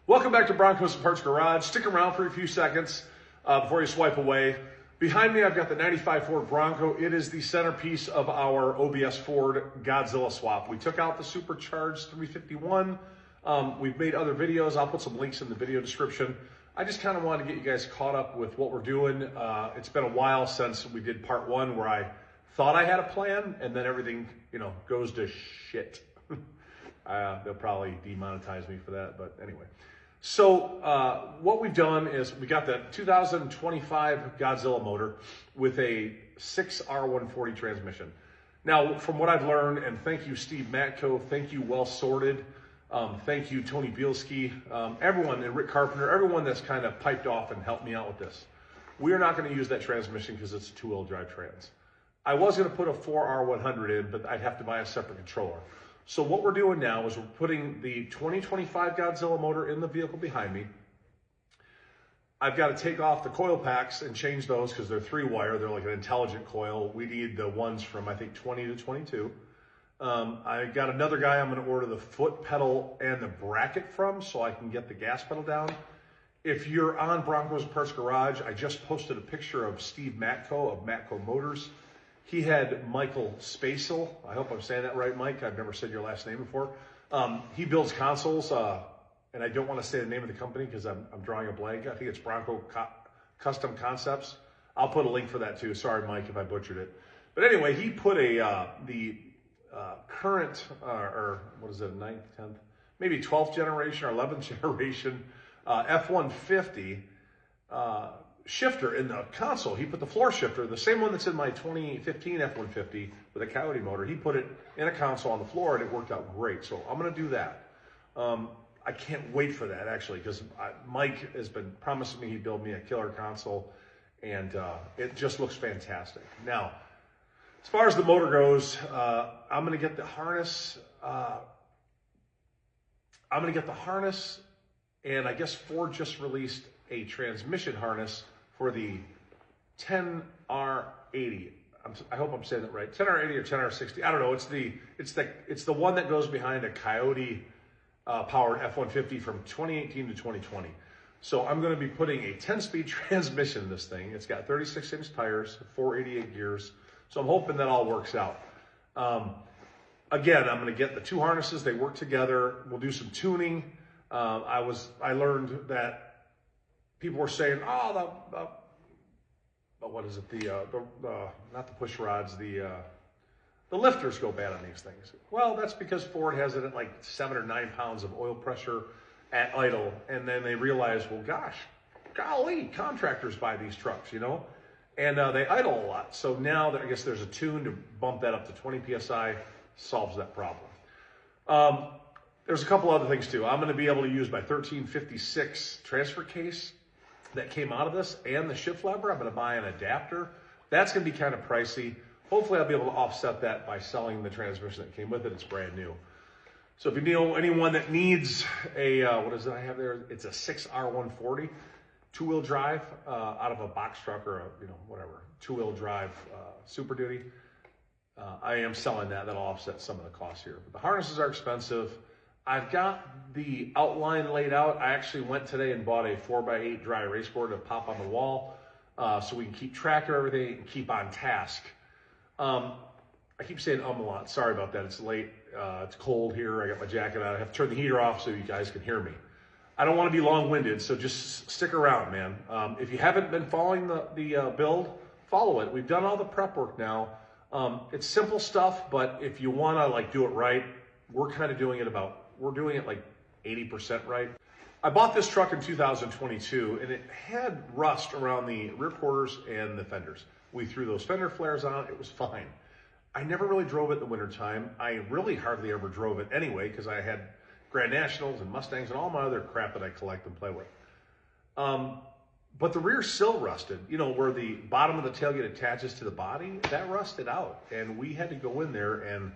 Welcome back to Broncos and Parts Garage. Stick around for a few seconds before you swipe away. Behind me, I've got the 95 Ford Bronco. It is the centerpiece of our OBS Ford Godzilla swap. We took out the Supercharged 351. We've made other videos. I'll put some links in the video description. I just kind of wanted to get you guys caught up with what we're doing. It's been a while since we did part one where I thought I had a plan and then everything, goes to shit. They'll probably demonetize me for that, but anyway. So what we've done is we got the 2025 Godzilla motor with a 6R140 transmission. Now, from what I've learned, and thank you, Steve Matko, thank you, Well Sorted, thank you, Tony Bielski, everyone, and Rick Carpenter, everyone that's kind of piped off and helped me out with this. We are not going to use that transmission because it's a two-wheel drive trans. I was going to put a 4R100 in, but I'd have to buy a separate controller. So what we're doing now is we're putting the 2025 Godzilla motor in the vehicle behind me. I've got to take off the coil packs and change those because they're 3-wire. They're like an intelligent coil. We need the ones from, I think, 20 to 22. I got another guy I'm going to order the foot pedal and the bracket from so I can get the gas pedal down. If you're on Broncos and Parts Garage, I just posted a picture of Steve Matko of Matko Motors. He had Michael Spacel. I hope I'm saying that right, Mike. I've never said your last name before. He builds consoles, and I don't want to say the name of the company because I'm drawing a blank. I think it's Bronco Custom Concepts. I'll put a link for that too. Sorry, Mike, if I butchered it. But anyway, he put the current, or what is it, 9th, 10th, maybe 12th generation or 11th generation F150 shifter in the console. He put the floor shifter, the same one that's in my 2015 F150 with a Coyote motor. He put it in a console on the floor and it worked out great. So I'm going to do that. I can't wait for that actually because Mike has been promising me he'd build me a killer console and it just looks fantastic. Now, as far as the motor goes, I'm going to get the harness. And I guess Ford just released a transmission harness for the 10R80. I hope I'm saying that right. 10R80 or 10R60. I don't know. It's the one that goes behind a Coyote powered F150 from 2018 to 2020. So I'm going to be putting a 10-speed transmission in this thing. It's got 36-inch tires, 488 gears. So I'm hoping that all works out. Again, I'm going to get the two harnesses. They work together. We'll do some tuning. I learned that people were saying, oh, what is it? Not the push rods, the lifters go bad on these things. Well, that's because Ford has it at like 7 or 9 pounds of oil pressure at idle. And then they realize, well, gosh, golly, contractors buy these trucks, and they idle a lot. So now I guess there's a tune to bump that up to 20 PSI, solves that problem. There's a couple other things too. I'm going to be able to use my 1356 transfer case that came out of this and the shift lever. I'm going to buy an adapter. That's going to be kind of pricey. Hopefully I'll be able to offset that by selling the transmission that came with it. It's brand new. So if you know anyone that needs a, what is it I have there? It's a 6R140 two-wheel drive out of a box truck or whatever, two-wheel drive Super Duty. I am selling that. That'll offset some of the costs here. But the harnesses are expensive. I've got the outline laid out. I actually went today and bought a 4x8 dry erase board to pop on the wall so we can keep track of everything and keep on task. I keep saying a lot. Sorry about that. It's late. It's cold here. I got my jacket on. I have to turn the heater off so you guys can hear me. I don't want to be long-winded, so just stick around, man. If you haven't been following the build, follow it. We've done all the prep work now. It's simple stuff, but if you want to do it right, we're doing it like 80% right. I bought this truck in 2022 and it had rust around the rear quarters and the fenders. We threw those fender flares on, it was fine. I never really drove it in the wintertime. I really hardly ever drove it anyway because I had Grand Nationals and Mustangs and all my other crap that I collect and play with. But the rear sill rusted, where the bottom of the tailgate attaches to the body, that rusted out. And we had to go in there and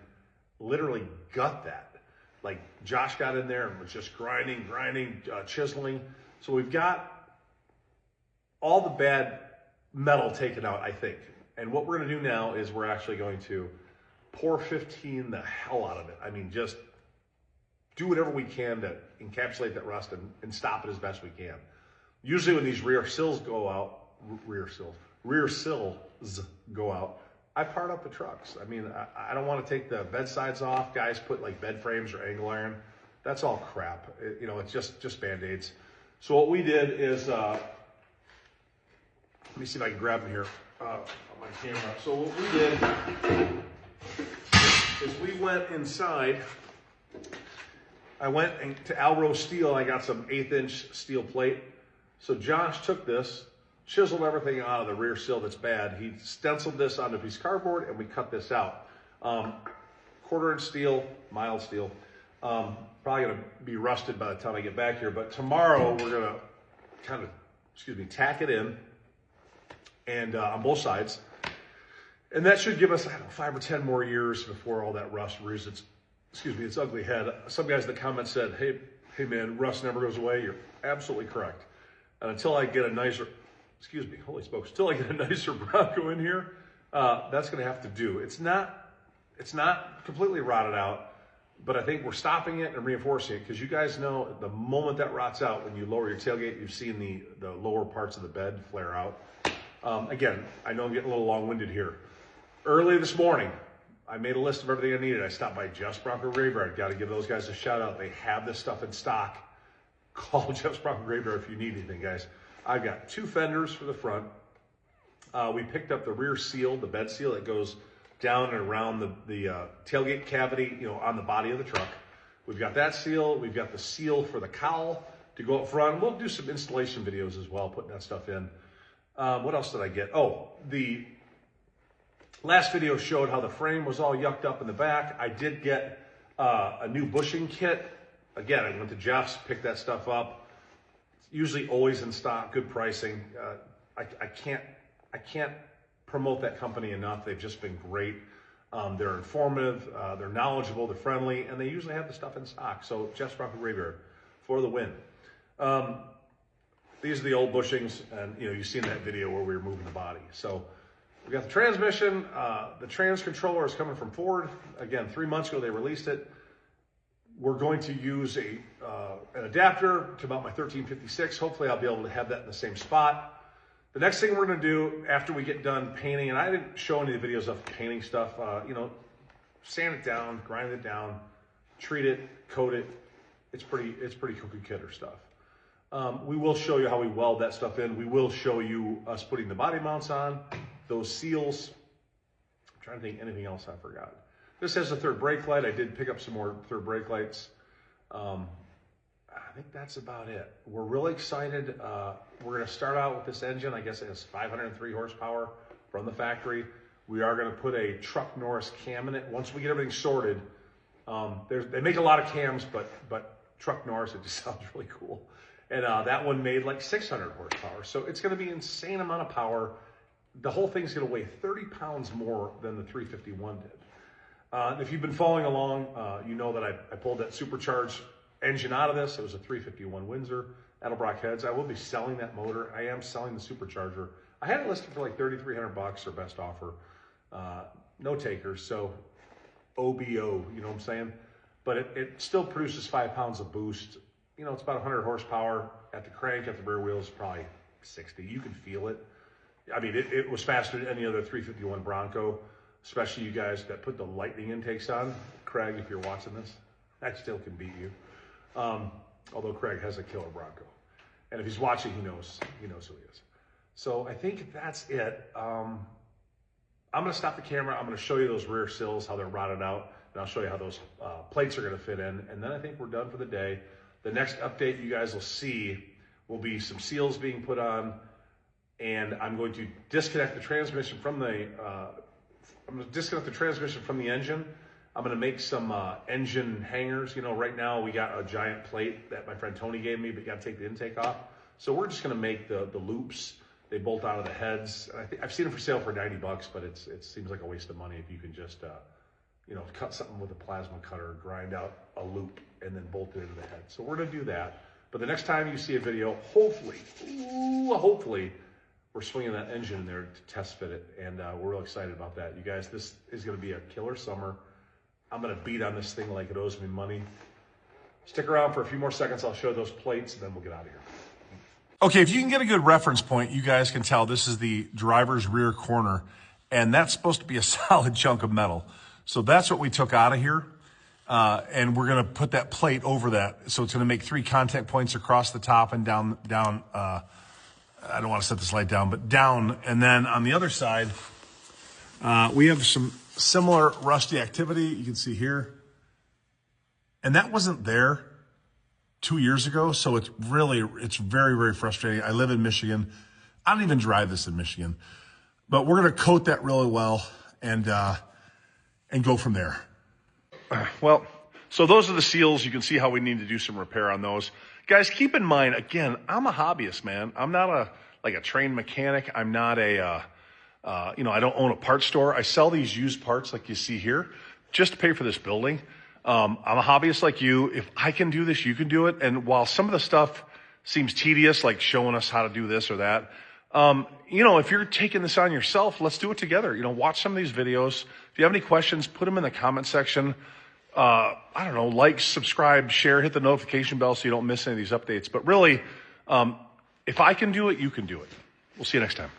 literally gut that. Like Josh got in there and was just grinding, chiseling. So we've got all the bad metal taken out, I think. And what we're going to do now is we're actually going to pour 15 the hell out of it. I mean, just do whatever we can to encapsulate that rust and stop it as best we can. Usually when these rear sills go out, rear sills go out, I part up the trucks. I mean, I don't want to take the bed sides off. Guys put like bed frames or angle iron. That's all crap. You know, it's just Band-Aids. So what we did is, let me see if I can grab them here on my camera. So what we did is we went inside. I went to Alro Steel. I got some 1/8-inch steel plate. So Josh took this, chiseled everything out of the rear sill that's bad. He stenciled this onto a piece of cardboard, and we cut this out. 1/4-inch steel, mild steel. Probably gonna be rusted by the time I get back here, but tomorrow we're gonna kind of, tack it in, and on both sides. And that should give us, I don't know, 5 or 10 more years before all that rust rears its ugly head. Some guys in the comments said, hey man, rust never goes away. You're absolutely correct. And until I get a nicer, holy smokes, until I get a nicer Bronco in here, that's gonna have to do. It's not completely rotted out, but I think we're stopping it and reinforcing it, because you guys know the moment that rots out, when you lower your tailgate, you've seen the lower parts of the bed flare out. Again, I know I'm getting a little long-winded here. Early this morning, I made a list of everything I needed. I stopped by Jeff's Bronco Graveyard. Got to give those guys a shout out. They have this stuff in stock. Call Jeff's Bronco Graveyard if you need anything, guys. I've got 2 fenders for the front. We picked up the rear seal, the bed seal that goes down and around the tailgate cavity, you know, on the body of the truck. We've got that seal. We've got the seal for the cowl to go up front. We'll do some installation videos as well, putting that stuff in. What else did I get? Oh, the last video showed how the frame was all yucked up in the back. I did get a new bushing kit. Again, I went to Jeff's, picked that stuff up. It's usually always in stock, good pricing. I can't promote that company enough. They've just been great. They're informative, they're knowledgeable, they're friendly, and they usually have the stuff in stock. So Jeff's Bronco Graveyard for the win. These are the old bushings, and you know, you've seen that video where we were moving the body. So we got the transmission. The trans controller is coming from Ford. Again, 3 months ago they released it. We're going to use an adapter to mount my 1356. Hopefully I'll be able to have that in the same spot. The next thing we're going to do after we get done painting, and I didn't show any of the videos of painting stuff, you know, sand it down, grind it down, treat it, coat it. It's pretty cookie cutter stuff. We will show you how we weld that stuff in. We will show you us putting the body mounts on, those seals. I'm trying to think anything else I forgot. This has a third brake light. I did pick up some more third brake lights. I think that's about it. We're really excited. We're going to start out with this engine. I guess it has 503 horsepower from the factory. We are going to put a Truck Norris cam in it. Once we get everything sorted, they make a lot of cams, but Truck Norris, it just sounds really cool. And that one made like 600 horsepower. So it's going to be an insane amount of power. The whole thing's going to weigh 30 pounds more than the 351 did. If you've been following along, you know that I pulled that supercharged engine out of this. It was a 351 Windsor, Edelbrock heads. I will be selling that motor. I am selling the supercharger. I had it listed for like $3,300 or best offer. No takers, so OBO, you know what I'm saying? But it still produces 5 pounds of boost. You know, it's about 100 horsepower at the crank, at the rear wheels, probably 60. You can feel it. I mean, it was faster than any other 351 Bronco, especially you guys that put the Lightning intakes on. Craig, if you're watching this, that still can beat you. Although Craig has a killer Bronco. And if he's watching, he knows who he is. So I think that's it. I'm gonna stop the camera. I'm gonna show you those rear sills, how they're rotted out, and I'll show you how those plates are gonna fit in. And then I think we're done for the day. The next update you guys will see will be some seals being put on, and I'm going to disconnect the transmission from the engine. I'm going to make some engine hangers. You know, right now we got a giant plate that my friend Tony gave me, but you got to take the intake off. So we're just going to make the loops. They bolt out of the heads. I've seen them for sale for $90, but it seems like a waste of money if you can just you know, cut something with a plasma cutter, grind out a loop, and then bolt it into the head. So we're gonna do that. But the next time you see a video, hopefully, we're swinging that engine in there to test fit it, and we're real excited about that. You guys, this is gonna be a killer summer. I'm gonna beat on this thing like it owes me money. Stick around for a few more seconds. I'll show those plates, and then we'll get out of here. Okay, if you can get a good reference point, you guys can tell this is the driver's rear corner, and that's supposed to be a solid chunk of metal. So that's what we took out of here, and we're going to put that plate over that. So it's going to make 3 contact points across the top and down. I don't want to set this light down, but down. And then on the other side, we have some similar rusty activity. You can see here. And that wasn't there 2 years ago, so it's very, very frustrating. I live in Michigan. I don't even drive this in Michigan. But we're going to coat that really well and go from there. Well, so those are the seals. You can see how we need to do some repair on those. Guys, keep in mind, again, I'm a hobbyist, man. I'm not a trained mechanic. I'm not I don't own a parts store. I sell these used parts like you see here just to pay for this building. I'm a hobbyist like you. If I can do this, you can do it. And while some of the stuff seems tedious, like showing us how to do this or that, if you're taking this on yourself, let's do it together. Watch some of these videos. If you have any questions, put them in the comment section. I don't know, like, subscribe, share, hit the notification bell so you don't miss any of these updates. But really, if I can do it, you can do it. We'll see you next time.